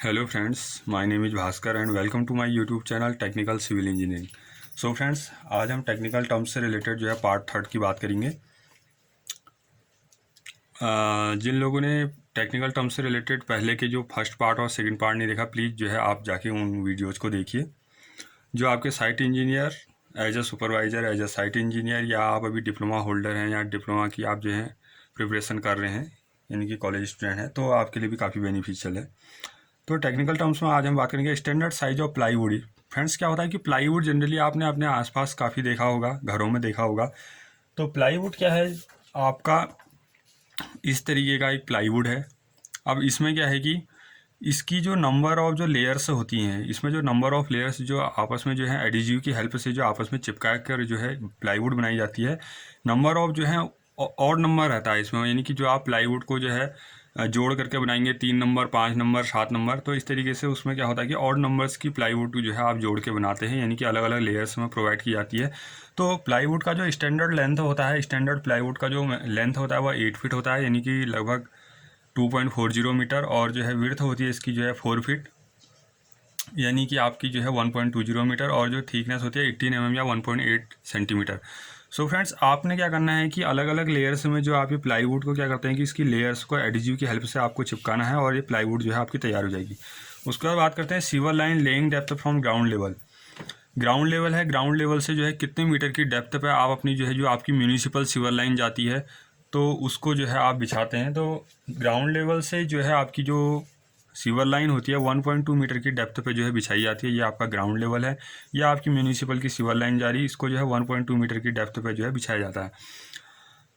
Hello friends, my name is Bhaskar and welcome to my YouTube channel technical civil engineering. So friends, आज हम technical terms से related जो है part third की बात करेंगे। जिन लोगों ने टेक्निकल टर्म्स से रिलेटेड पहले के जो फर्स्ट पार्ट और सेकंड पार्ट नहीं देखा, प्लीज़ जो है आप जाके उन वीडियोज़ को देखिए। जो आपके site engineer as a supervisor, as a site engineer, या आप अभी डिप्लोमा होल्डर हैं या डिप्लोमा की आप जो है प्रिपरेशन कर रहे हैं, यानी कि कॉलेज स्टूडेंट हैं, तो आपके लिए भी काफ़ी बेनिफिशियल है। तो टेक्निकल टर्म्स में आज हम बात करेंगे standard size of plywood. Friends, क्या होता है कि प्लाईवुड जनरली आपने अपने आसपास काफ़ी देखा होगा, घरों में देखा होगा। तो प्लाईवुड क्या है आपका, इस तरीके का एक प्लाईवुड है। अब इसमें क्या है कि इसकी जो नंबर ऑफ जो लेयर्स होती हैं, इसमें जो नंबर ऑफ लेयर्स जो आपस में जो है एडिजिव की हेल्प से जो आपस में चिपका कर जो है प्लाईवुड बनाई जाती है, नंबर ऑफ जो है और नंबर रहता है इसमें, यानी कि जो आप प्लाईवुड को जो है जोड़ करके बनाएंगे 3 नंबर, 5 नंबर, 7 नंबर, तो इस तरीके से उसमें क्या होता है कि और नंबर्स की प्लाईवुड जो है आप जोड़ के बनाते हैं, यानी कि अलग अलग लेयर्स में प्रोवाइड की जाती है। तो प्लाईवुड का जो स्टैंडर्ड लेंथ होता है, स्टैंडर्ड प्लाईवुड का जो लेंथ होता है वह 8 फीट होता है, यानी कि लगभग 2.40 मीटर, और जो है विड्थ होती है इसकी जो है 4 फीट, यानी कि आपकी जो है 1.20 मीटर, और जो थिकनेस होती है 18 mm या 1.8 सेंटीमीटर। सो फ्रेंड्स, आपने क्या करना है कि अलग अलग लेयर्स में जो आप ये प्लाईवुड को क्या करते हैं कि इसकी लेयर्स को एडिजिव की हेल्प से आपको चिपकाना है, और ये प्लाईवुड जो है आपकी तैयार हो जाएगी। उसके बाद बात करते हैं sewer line laying depth from ground level. Ground level है, ग्राउंड लेवल से जो है कितने मीटर की डेप्थ पे आप अपनी जो है जो आपकी म्यूनिसिपल सिवर लाइन जाती है, तो उसको जो है आप बिछाते हैं। तो ग्राउंड लेवल से जो है आपकी जो सीवर लाइन होती है 1.2 मीटर की डेप्थ पे जो है बिछाई जाती है, ये आपका ग्राउंड लेवल है। या आपकी म्यूनिसिपल की सीवर लाइन जा रही है, इसको जो है 1.2 मीटर की डेप्थ पे जो है बिछाया जाता है।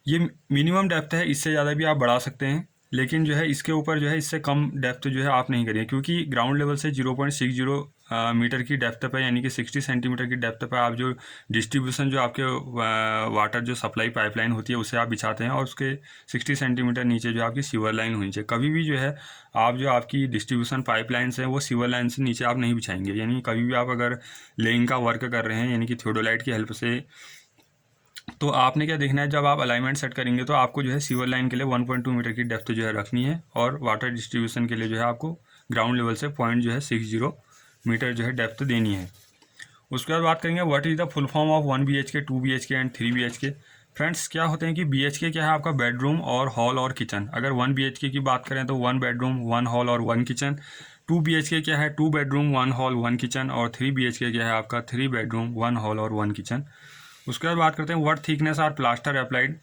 ये मिनिमम डेप्थ है, इससे ज़्यादा भी आप बढ़ा सकते हैं, लेकिन जो है इसके ऊपर जो है इससे कम डेप्थ जो है आप नहीं करिए, क्योंकि ग्राउंड लेवल से 0.60 मीटर की डेप्थ पे, यानी कि 60 सेंटीमीटर की डेप्थ पे आप जो डिस्ट्रीब्यूशन जो आपके वाटर जो सप्लाई पाइपलाइन होती है उसे आप बिछाते हैं, और उसके 60 सेंटीमीटर नीचे जो आपकी सीवर लाइन होनी चाहिए। कभी भी जो है आप जो आपकी डिस्ट्रीब्यूशन पाइपलाइंस हैं वो सीवर लाइन से नीचे आप नहीं बिछाएंगे, यानी कभी भी आप अगर लेइंग का वर्क कर रहे हैं, यानी कि थियोडोलाइट की हेल्प से, तो आपने क्या देखना है, जब आप अलाइनमेंट सेट करेंगे तो आपको जो है सीवर लाइन के लिए 1.2 मीटर की डेप्थ जो है रखनी है, और वाटर डिस्ट्रीब्यूशन के लिए जो है आपको ग्राउंड लेवल से पॉइंट जो है 60 मीटर जो है डेप्थ देनी है। उसके बाद बात करेंगे what is the full form of 1 BHK, 2 BHK and 3 BHK। Friends, क्या होते हैं कि BHK क्या है आपका बेडरूम और हॉल और किचन। अगर 1 BHK की बात करें तो 1 बेडरूम, 1 हॉल और 1 किचन। 2 BHK क्या है, 2 बेडरूम, 1 हॉल, 1 किचन। और 3 BHK क्या है आपका 3 बेडरूम, 1 हॉल और 1 किचन। उसके बाद बात करते हैं what thickness are plaster applied.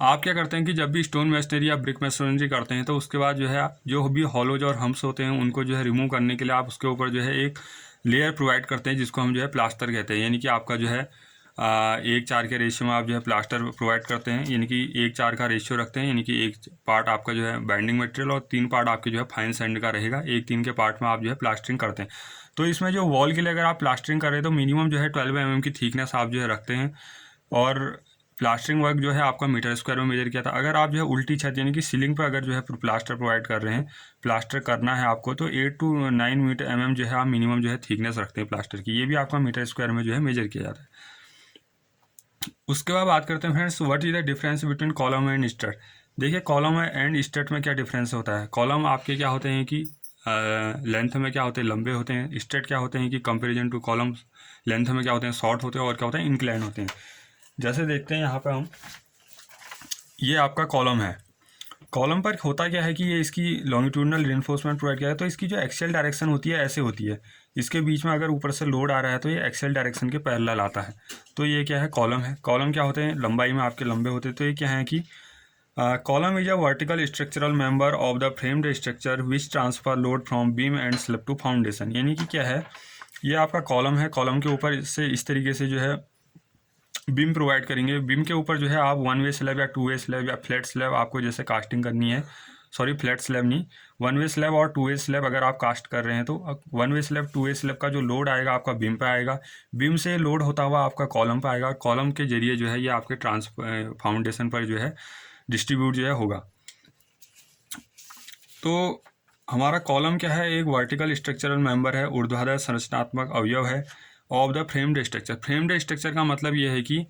आप क्या करते हैं कि जब भी स्टोन मेसनरी या ब्रिक मेसनरी करते हैं, तो उसके बाद जो है जो भी हॉलोज और हम्प्स होते हैं उनको जो है रिमूव करने के लिए आप उसके ऊपर जो है एक लेयर प्रोवाइड करते हैं, जिसको हम जो है प्लास्टर कहते हैं। यानी कि आपका जो है 1:4 के रेशियो में आप जो है प्लास्टर प्रोवाइड करते हैं, यानी कि 1:4 का रेशियो रखते हैं, यानी कि 1 पार्ट आपका जो है बाइंडिंग मटेरियल और 3 पार्ट आपके जो है फाइन सैंड का रहेगा। 1/3 के पार्ट में आप जो है प्लास्टरिंग करते हैं। तो इसमें जो वॉल के लिए अगर आप प्लास्टरिंग कर रहे हैं तो मिनिमम जो है 12 mm की थिकनेस आप जो है रखते हैं, और प्लास्टरिंग वर्क जो है आपका मीटर स्क्वायर में मेजर किया था। अगर आप जो है उल्टी छत, यानी कि सीलिंग पर अगर जो है प्लास्टर प्रोवाइड कर रहे हैं, प्लास्टर करना है आपको, तो 8 to 9 मीटर mm जो है आप मिनिमम जो है थिकनेस रखते हैं प्लास्टर की। ये भी आपका मीटर स्क्वायर में जो है मेजर किया जाता है। उसके बाद बात करते हैं friends what is the difference between column and stud. देखिए, कॉलम एंड स्टड में क्या डिफरेंस होता है। कॉलम आपके क्या होते हैं कि लेंथ में क्या होते हैं, लंबे होते हैं। स्टड क्या होते हैं कि कंपेरिजन टू कॉलम्स लेंथ में क्या होते हैं, शॉर्ट होते हैं, और क्या होता है, इंक्लाइन होते हैं। जैसे देखते हैं यहाँ पे हम, ये आपका कॉलम है। कॉलम पर होता क्या है कि ये इसकी लॉन्गिट्यूडनल रिइंफोर्समेंट प्रोवाइड किया है, तो इसकी जो एक्सियल डायरेक्शन होती है ऐसे होती है। इसके बीच में अगर ऊपर से लोड आ रहा है तो ये एक्सियल डायरेक्शन के पैरेलल आता है। तो ये क्या है, कॉलम है। कॉलम क्या होते हैं, लंबाई में आपके लंबे होते हैं। तो ये क्या है कि column is a vertical structural member of the framed structure which transfer load from beam and slab to foundation. यानी कि क्या है, ये आपका कॉलम है। कॉलम के ऊपर से इस तरीके से जो है बीम प्रोवाइड करेंगे। बीम के ऊपर जो है आप 1 वे स्लैब या 2 वे स्लैब या फ्लैट स्लैब आपको जैसे कास्टिंग करनी है, सॉरी फ्लैट स्लैब नहीं, 1 वे स्लैब और 2 वे स्लैब अगर आप कास्ट कर रहे हैं, तो 1 वे स्लैब 2 वे स्लैब का जो लोड आएगा आपका बीम पे आएगा, बीम से लोड होता हुआ आपका कॉलम पे आएगा, और कॉलम के जरिए जो है ये आपके फाउंडेशन पर जो है डिस्ट्रीब्यूट जो है होगा। तो हमारा कॉलम क्या है, एक वर्टिकल स्ट्रक्चरल मेंबर है, ऊर्ध्वाधर संरचनात्मक अवयव है of the framed structure. Framed structure का मतलब ये है कि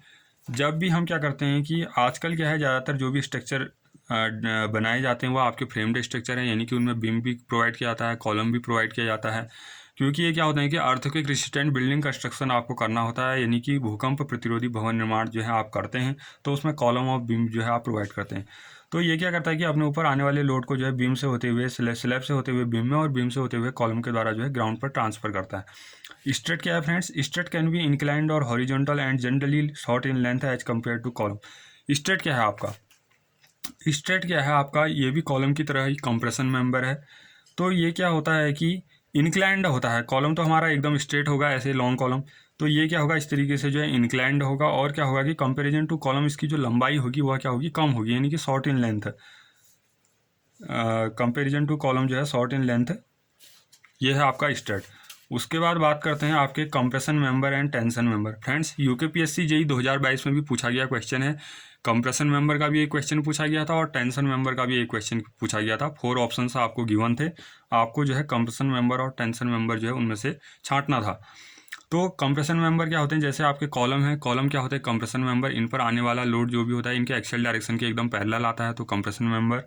जब भी हम क्या करते हैं कि आजकल क्या है, ज़्यादातर जो भी स्ट्रक्चर बनाए जाते हैं वो आपके फ्रेम्ड स्ट्रक्चर हैं, यानी कि उनमें बीम भी प्रोवाइड किया जाता है, कॉलम भी प्रोवाइड किया जाता है। क्योंकि ये क्या होता है कि अर्थक्वेक रेसिस्टेंट बिल्डिंग कंस्ट्रक्शन आपको करना होता है, यानी कि भूकंप प्रतिरोधी भवन निर्माण जो है आप करते हैं, तो उसमें कॉलम और बीम जो है आप प्रोवाइड करते हैं। तो ये क्या करता है कि अपने ऊपर आने वाले लोड को जो है बीम से होते हुए स्लैब से होते हुए बीम में और बीम से होते हुए कॉलम के द्वारा जो है ग्राउंड पर ट्रांसफर करता है। स्ट्रेट क्या है friends? Strut can be inclined और horizontal and generally short in length as compare to column. Strut क्या है आपका? स्ट्रेट क्या है आपका? ये भी कॉलम की तरह ही कंप्रेशन मेंबर है। तो ये क्या होता है कि इंक्लाइंड होता है। कॉलम तो हमारा एकदम स्ट्रेट होगा, ऐसे लॉन्ग कॉलम, तो ये क्या होगा इस तरीके से जो है इंक्लाइंड होगा। और क्या होगा कि कंपैरिजन टू कॉलम इसकी जो लंबाई होगी वह क्या होगी? कम होगी, यानी कि short in length. Comparison to column जो है शॉर्ट इन लेंथ, ये है आपका स्ट्रेट। उसके बाद बात करते हैं आपके compression member and tension member. Friends UKPSC JEE 2022 में भी पूछा गया क्वेश्चन है। कंप्रेशन मेंबर का भी एक क्वेश्चन पूछा गया था और टेंशन मेंबर का भी एक क्वेश्चन पूछा गया था। 4 ऑप्शंस आपको गिवन थे, आपको जो है कंप्रेशन मेंबर और टेंशन मेंबर जो है उनमें से छांटना था। तो कंप्रेशन मेंबर क्या होते हैं? जैसे आपके कॉलम है, कॉलम क्या होते हैं? Compression member. इन पर आने वाला लोड जो भी होता है इनके एक्सियल डायरेक्शन के एकदम पैरेलल आता है, तो कंप्रेशन मेंबर।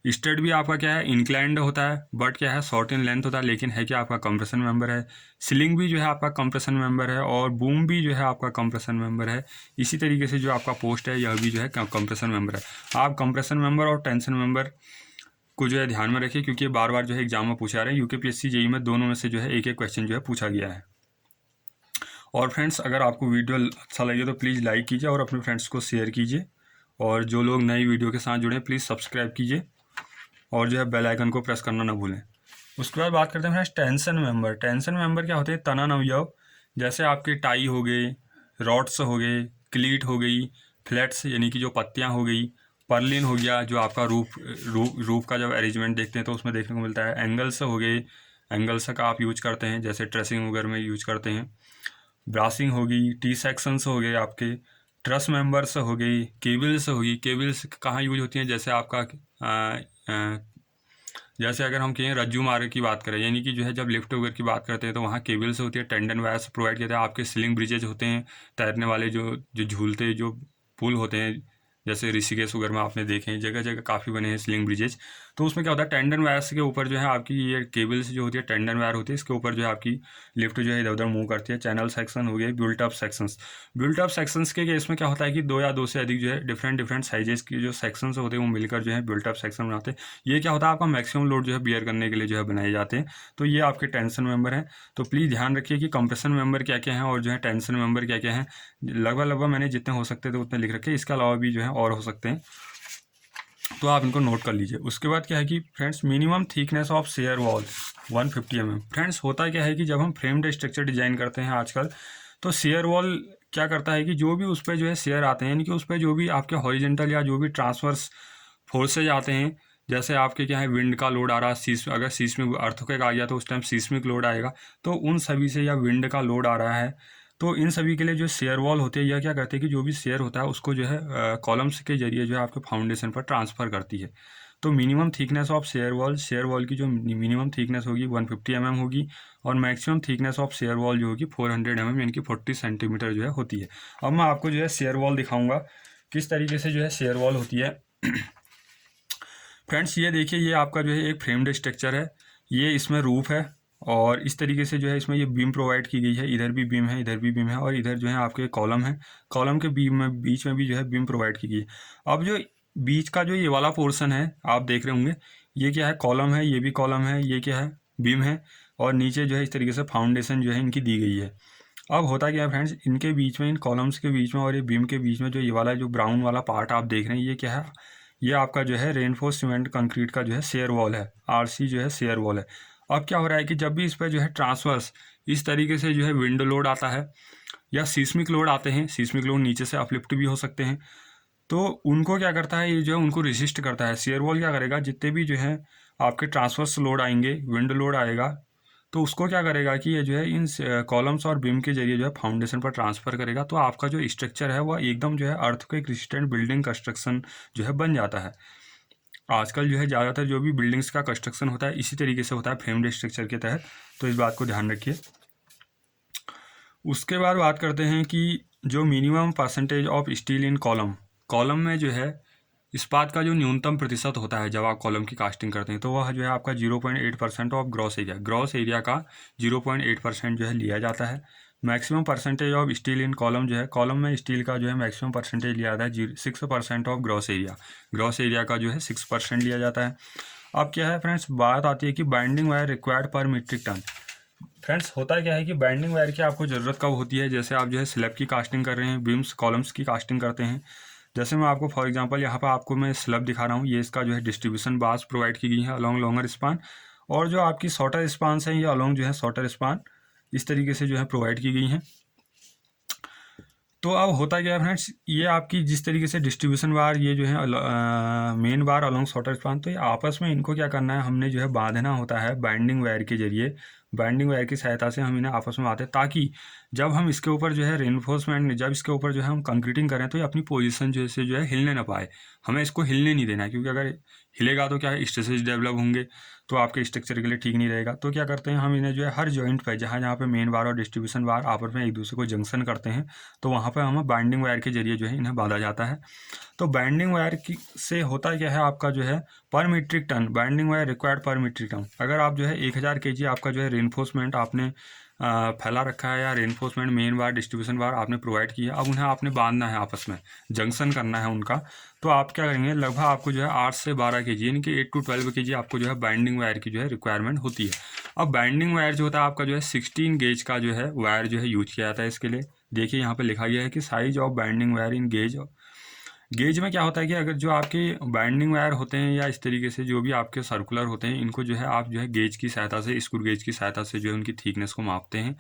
स्ट्रेट भी आपका क्या है? इंक्लाइंड होता है, बट क्या है? शॉर्ट इन लेंथ होता है, लेकिन है क्या आपका कंप्रेशन मेंबर है। सीलिंग भी जो है आपका कंप्रेशन मेंबर है और बूम भी जो है आपका कंप्रेशन मेंबर है। इसी तरीके से जो आपका पोस्ट है यह भी जो है कंप्रेशन मेंबर है। आप कंप्रेशन मेंबर और टेंशन मेंबर को जो है ध्यान में रखिए, क्योंकि ये बार बार जो है एग्जाम में पूछा रहे हैं। यूकेपीएससी जेईई में दोनों में से जो है एक एक क्वेश्चन जो है पूछा गया है। और फ्रेंड्स अगर आपको वीडियो अच्छा लगे तो प्लीज़ लाइक कीजिए और अपने फ्रेंड्स को शेयर कीजिए, और जो लोग नई वीडियो के साथ जुड़े प्लीज़ सब्सक्राइब कीजिए और जो है बेल आइकन को प्रेस करना ना भूलें। उसके बाद बात करते हैं friends tension member. Tension member क्या होते हैं? तनन अवयव, जैसे आपके टाई हो गए, रॉड्स हो गए, क्लीट हो गई, फ्लैट्स यानी कि जो पत्तियां हो गई, पर्लिन हो गया जो आपका रूफ का जब अरेंजमेंट देखते हैं तो उसमें देखने को मिलता है। एंगल्स हो गए, एंगल्स का आप यूज करते हैं जैसे ट्रेसिंग वगैरह में यूज करते हैं। ब्रासिंग होगी, टी सेक्शंस हो गए आपके, ट्रस मेंबर्स हो गई, केबल्स होगी। केबल्स कहाँ यूज होती हैं? जैसे आपका जैसे अगर हम कहें रज्जू मार्ग की बात करें, यानी कि जो है जब लिफ्ट वगैरह की बात करते हैं तो वहाँ केबल्स होती है, टेंडन वायर्स प्रोवाइड किया जाता है। आपके स्लिंग ब्रिजेज होते हैं, तैरने वाले जो जो झूलते जो पुल होते हैं, जैसे ऋषिकेश वगैरह में आपने देखे हैं, जगह जगह काफ़ी बने हैं स्लिंग ब्रिजेज। तो उसमें क्या होता है? टेंडन वायर्स के ऊपर जो है आपकी ये केबल्स जो होती है, टेंडन वायर होती है, इसके ऊपर जो है आपकी लिफ्ट जो है इधर उधर मूव करती है। चैनल सेक्शन हो गए, built up sections. Built up sections के केस में क्या होता है कि 2 या 2 से अधिक जो है डिफरेंट साइजेस की जो सेक्शंस होते हैं वो मिलकर जो है बिल्ट अप सेक्शन बनाते हैं। ये क्या होता है? आपका मैक्सिमम लोड जो है बियर करने के लिए जो है बनाए जाते हैं। तो ये आपके टेंशन मेंबर हैं। तो प्लीज़ ध्यान रखिए कि कंप्रेशन मेंबर क्या क्या हैं और जो है टेंशन मेंबर क्या क्या हैं। लगभग मैंने जितने हो सकते थे उतने लिख रखे, इसके अलावा भी जो है और हो सकते हैं, तो आप इनको नोट कर लीजिए। उसके बाद क्या है कि friends minimum thickness of share wall 150 mm। Friends होता क्या है कि जब हम फ्रेम्ड स्ट्रक्चर डिजाइन करते हैं आजकल, तो शेयर वॉल क्या करता है कि जो भी उस पर जो है शेयर आते हैं, यानी कि उस पर जो भी आपके हॉरिजेंटल या जो भी ट्रांसवर्स फोर्सेज आते हैं, जैसे आपके क्या है विंड का लोड आ रहा है, अगर सीस्मिक अर्थक्वेक आ गया तो उस टाइम सीस्मिक लोड आएगा, तो उन सभी से या विंड का लोड आ रहा है, तो इन सभी के लिए जो शेयर वॉल होती है यह क्या करती है कि जो भी शेयर होता है उसको जो है कॉलम्स के जरिए जो है आपके फाउंडेशन पर ट्रांसफ़र करती है। तो minimum thickness of share wall की जो मिनिमम थिकनेस होगी 150 mm होगी, और maximum thickness of share wall जो होगी 400 mm यानी कि 40 सेंटीमीटर जो है होती है। अब मैं आपको जो है शेयर वॉल दिखाऊंगा किस तरीके से जो है शेयर वॉल होती है। फ्रेंड्स ये देखिए, ये आपका जो है एक फ्रेम्ड स्ट्रक्चर है, ये इसमें रूफ है, और इस तरीके से जो है इसमें ये बीम प्रोवाइड की गई है। इधर भी बीम है, इधर भी बीम है, और इधर जो है आपके कॉलम है, कॉलम के बीच में भी जो है बीम प्रोवाइड की गई है। अब जो बीच का जो ये वाला पोर्शन है आप देख रहे होंगे, ये क्या है? कॉलम है, ये भी कॉलम है, ये क्या है? बीम है, और नीचे जो है इस तरीके से फाउंडेशन जो है इनकी दी गई है। अब होता क्या है फ्रेंड्स, इनके बीच में, इन कॉलम्स के बीच में और ये बीम के बीच में जो ये वाला जो ब्राउन वाला पार्ट आप देख रहे हैं, ये क्या है? ये आपका जो है रेनफोर्स सीमेंट कंक्रीट का जो है शेयर वॉल है, आरसी जो है शेयर वॉल है। अब क्या हो रहा है कि जब भी इस पर जो है ट्रांसवर्स इस तरीके से जो है विंड लोड आता है या सीस्मिक लोड आते हैं, सीस्मिक लोड नीचे से अपलिफ्ट भी हो सकते हैं, तो उनको क्या करता है, ये जो है उनको रेसिस्ट करता है। शेयर वॉल क्या करेगा? जितने भी जो है आपके ट्रांसवर्स लोड आएंगे, विंड लोड आएगा, तो उसको क्या करेगा कि ये जो है इन कॉलम्स और बीम के जरिए जो है फाउंडेशन पर ट्रांसफ़र करेगा। तो आपका जो स्ट्रक्चर है वह एकदम जो है अर्थक्वेक रेजिस्टेंट बिल्डिंग कंस्ट्रक्शन जो है बन जाता है। आजकल जो है ज़्यादातर जो भी बिल्डिंग्स का कंस्ट्रक्शन होता है इसी तरीके से होता है, फ्रेम्ड स्ट्रक्चर के तहत, तो इस बात को ध्यान रखिए। उसके बाद बात करते हैं कि जो minimum percentage of steel in column, column में जो है इस्पात का जो न्यूनतम प्रतिशत होता है जब आप कॉलम की कास्टिंग करते हैं तो वह जो है आपका 0.8% ऑफ ग्रॉस एरिया का 0.8% जो है लिया जाता है। Maximum percentage of steel in column जो है, कॉलम में स्टील का जो है मैक्सिमम परसेंटेज लिया जाता है 6% ऑफ ग्रॉस एरिया का जो है 6% लिया जाता है। अब क्या है फ्रेंड्स, बात आती है कि binding wire required per metric ton. Friends होता क्या है कि बाइंडिंग वायर की आपको ज़रूरत कब होती है, जैसे आप जो है स्लैब की कास्टिंग कर रहे हैं, बीम्स कॉलम्स की कास्टिंग करते हैं। जैसे मैं आपको फॉर एग्जांपल यहाँ पर आपको मैं स्लैब दिखा रहा हूँ, ये इसका जो है डिस्ट्रीब्यूशन बार्स प्रोवाइड की गई है अलॉन्ग लॉन्गर स्पान, और जो आपकी शॉर्टर स्पान्स हैं ये अलॉन्ग जो है शॉर्टर स्पान इस तरीके से जो है प्रोवाइड की गई हैं। तो अब होता क्या है फ्रेंड्स, ये आपकी जिस तरीके से डिस्ट्रीब्यूशन बार ये जो है मेन बार अलॉन्ग शॉर्टर स्पान, तो ये आपस में इनको क्या करना है, हमने जो है बांधना होता है बाइंडिंग वायर के जरिए। बाइंडिंग वायर की सहायता से हम इन्हें आपस में बांधते हैं ताकि जब हम इसके ऊपर जो है रेनफोर्समेंट, जब इसके ऊपर जो है हम कंक्रीटिंग करें तो ये अपनी पोजीशन जो है हिलने ना पाए। हमें इसको हिलने नहीं देना है, क्योंकि अगर हिलेगा तो क्या है स्ट्रेसेस डेवलप होंगे, तो आपके स्ट्रक्चर के लिए ठीक नहीं रहेगा। तो क्या करते हैं हम इन्हें जो है हर जॉइंट पे जहाँ जहाँ पे मेन बार और डिस्ट्रीब्यूशन बार आपस में एक दूसरे को जंक्शन करते हैं, तो वहाँ पे हमें बाइंडिंग वायर के जरिए जो है इन्हें बांधा जाता है। तो बाइंडिंग वायर की से होता क्या है आपका जो है per metric ton, binding wire required per metric ton. अगर आप जो है 1000 kg आपका जो है रेनफोर्समेंट आपने फैला रखा है, या रेनफोर्समेंट मेन बार डिस्ट्रीब्यूशन बार आपने प्रोवाइड किया, अब उन्हें आपने बांधना है, आपस में जंक्शन करना है उनका, तो आप क्या करेंगे, लगभग आपको जो है 8 से 12 kg यानी कि 8 to 12 kg आपको जो है बाइंडिंग वायर की जो है रिक्वायरमेंट होती है। अब बाइंडिंग वायर जो होता है आपका जो है 16 गेज का जो है वायर जो है यूज किया जाता है इसके लिए। देखिए यहाँ पे लिखा गया है कि size of binding wire in gauge. Gauge में क्या होता है कि अगर जो आपके बाइंडिंग वायर होते हैं या इस तरीके से जो भी आपके सर्कुलर होते हैं, इनको जो है आप जो है गेज की सहायता से, स्क्रू गेज की सहायता से जो है उनकी थिकनेस को मापते हैं।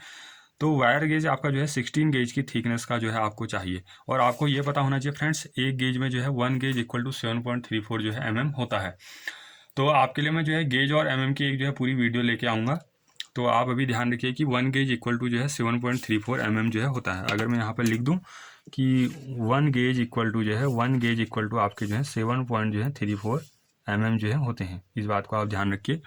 तो वायर गेज आपका जो है 16 गेज की थिकनेस का जो है आपको चाहिए। और आपको ये पता होना चाहिए फ्रेंड्स, एक गेज में जो है 1 गेज इक्वल टू 7.34 जो है mm होता है। तो आपके लिए मैं जो है गेज और mm की एक जो है पूरी वीडियो लेके आऊँगा। तो आप अभी ध्यान रखिए कि 1 गेज इक्वल टू जो है 7.34 mm जो है होता है। अगर मैं यहाँ पर लिख दूँ कि 1 गेज इक्वल टू जो है 1 गेज इक्वल टू आपके जो है 7.34 mm जो है होते हैं, इस बात को आप ध्यान रखिए।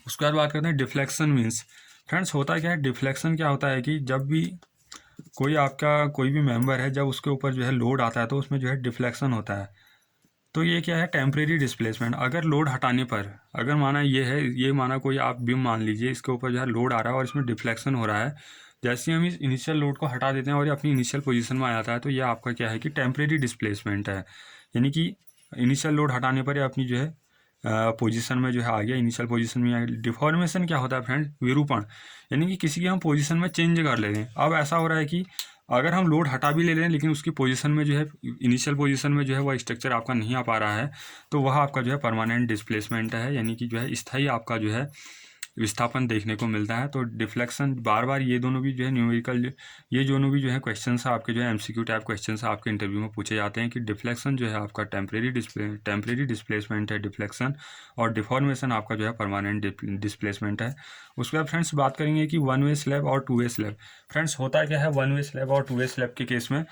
उसके बाद बात करते हैं डिफ्लेक्शन मीन्स। फ्रेंड्स होता क्या है, डिफ्लेक्शन क्या होता है कि जब भी कोई भी मेंबर है, जब उसके ऊपर जो है लोड आता है तो उसमें जो है डिफ्लेक्शन होता है। तो ये क्या है, टेम्परेरी डिस्प्लेसमेंट। अगर लोड हटाने पर, अगर माना ये माना कोई आप बीम मान लीजिए, इसके ऊपर जो है लोड आ रहा है और इसमें डिफ्लेक्शन हो रहा है, जैसे हम इस इनिशियल लोड को हटा देते हैं और ये अपनी इनिशियल पोजीशन में आ जाता है, तो ये आपका क्या है कि टेम्परेरी डिस्प्लेसमेंट है। यानी कि इनिशियल लोड हटाने पर ये अपनी जो है पोजीशन में जो है आ गया, इनिशियल पोजीशन में आ गया। डिफॉर्मेशन क्या होता है फ्रेंड, विरूपण, यानी कि किसी की हम पोजीशन में चेंज कर ले रहे हैं। अब ऐसा हो रहा है कि अगर हम लोड हटा भी ले रहे हैं लेकिन उसकी पोजीशन में जो है, इनिशियल पोजीशन में जो है वह स्ट्रक्चर आपका नहीं आ पा रहा है, तो वह आपका जो है परमानेंट डिस्प्लेसमेंट है, यानी कि जो है स्थायी आपका जो है विस्थापन देखने को मिलता है। तो डिफ्लेक्शन बार बार ये दोनों भी जो है न्यूमेरिकल, ये दोनों भी जो है क्वेश्चन आपके जो है MCQ टाइप क्वेश्चन आपके इंटरव्यू में पूछे जाते हैं कि डिफ्लेक्शन जो है आपका टेम्परेरी डिस्प्लेसमेंट है डिफ्लेक्शन, और डिफॉर्मेशन आपका जो है परमानेंट डिस्प्लेसमेंट है। उसके बाद फ्रेंड्स बात करेंगे कि 1 वे स्लैब और 2 वे स्लैब। फ्रेंड्स होता क्या है 1 वे स्लैब और 2 वे स्लैब के केस में,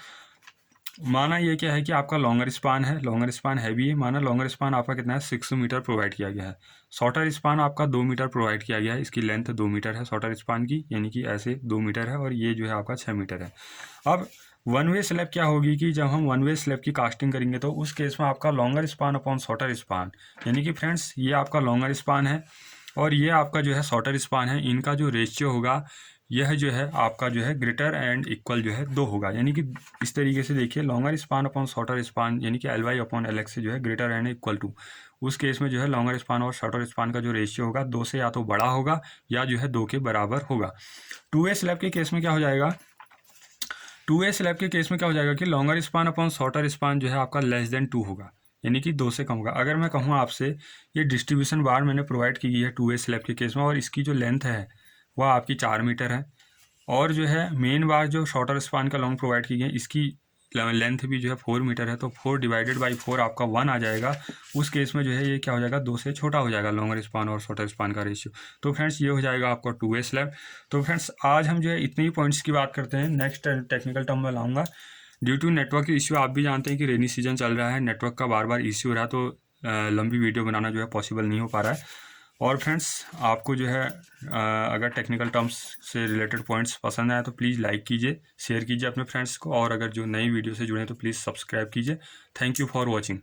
माना ये क्या है कि आपका लॉन्गर स्पान है, लॉन्गर स्पान हैवी है, माना लॉन्गर स्पान आपका कितना है 6 मीटर प्रोवाइड किया गया है, शॉर्टर स्पान आपका 2 मीटर प्रोवाइड किया गया है, इसकी लेंथ 2 मीटर है शॉर्टर स्पान की, यानी कि ऐसे 2 मीटर है, और ये जो है आपका 6 मीटर है। अब 1 वे स्लैब क्या होगी कि जब हम 1 वे स्लैब की कास्टिंग करेंगे तो उस केस में आपका longer span upon shorter span, यानी कि फ्रेंड्स ये आपका लॉन्गर स्पान है और ये आपका जो है शॉर्टर स्पान है, इनका जो रेशियो होगा यह जो है आपका जो है ग्रेटर एंड इक्वल जो है 2 होगा। यानी कि इस तरीके से देखिए, longer span upon shorter span, यानी कि LY अपॉन LX से जो है ग्रेटर एंड इक्वल टू, उस केस में जो है लॉन्गर स्पान और शॉर्टर स्पान का जो रेशियो होगा 2 से या तो बड़ा होगा या जो है 2 के बराबर होगा। 2 वे स्लैब के केस में क्या हो जाएगा, 2 वे स्लैब के केस में क्या हो जाएगा कि longer span upon shorter span जो है आपका लेस देन 2 होगा, यानी कि 2 से कम होगा। अगर मैं कहूँ आपसे, ये डिस्ट्रीब्यूशन बार मैंने प्रोवाइड की गई है 2 वे स्लैब के केस में, और इसकी जो लेंथ है वह आपकी 4 मीटर है, और जो है मेन बार जो शॉर्टर स्पान का लॉन्ग प्रोवाइड की गई है इसकी लेंथ भी जो है 4 मीटर है, तो 4 डिवाइडेड बाई 4 आपका 1 आ जाएगा। उस केस में जो है ये क्या हो जाएगा, 2 से छोटा हो जाएगा लॉन्गर स्पान और शॉर्टर स्पान का रेशियो। तो फ्रेंड्स ये हो जाएगा आपका 2 वे स्लैब। तो फ्रेंड्स आज हम जो है इतने ही पॉइंट्स की बात करते हैं, नेक्स्ट टेक्निकल टर्म में लाऊंगा। ड्यू टू नेटवर्क इश्यू, आप भी जानते हैं कि रेनी सीजन चल रहा है, नेटवर्क का बार बार इश्यू हो रहा है, तो लंबी वीडियो बनाना जो है पॉसिबल नहीं हो पा रहा है। और फ्रेंड्स आपको जो है अगर टेक्निकल टर्म्स से रिलेटेड पॉइंट्स पसंद आए तो प्लीज़ लाइक कीजिए, शेयर कीजिए अपने फ्रेंड्स को, और अगर जो नई वीडियो से जुड़े हैं तो प्लीज़ सब्सक्राइब कीजिए। Thank you for watching.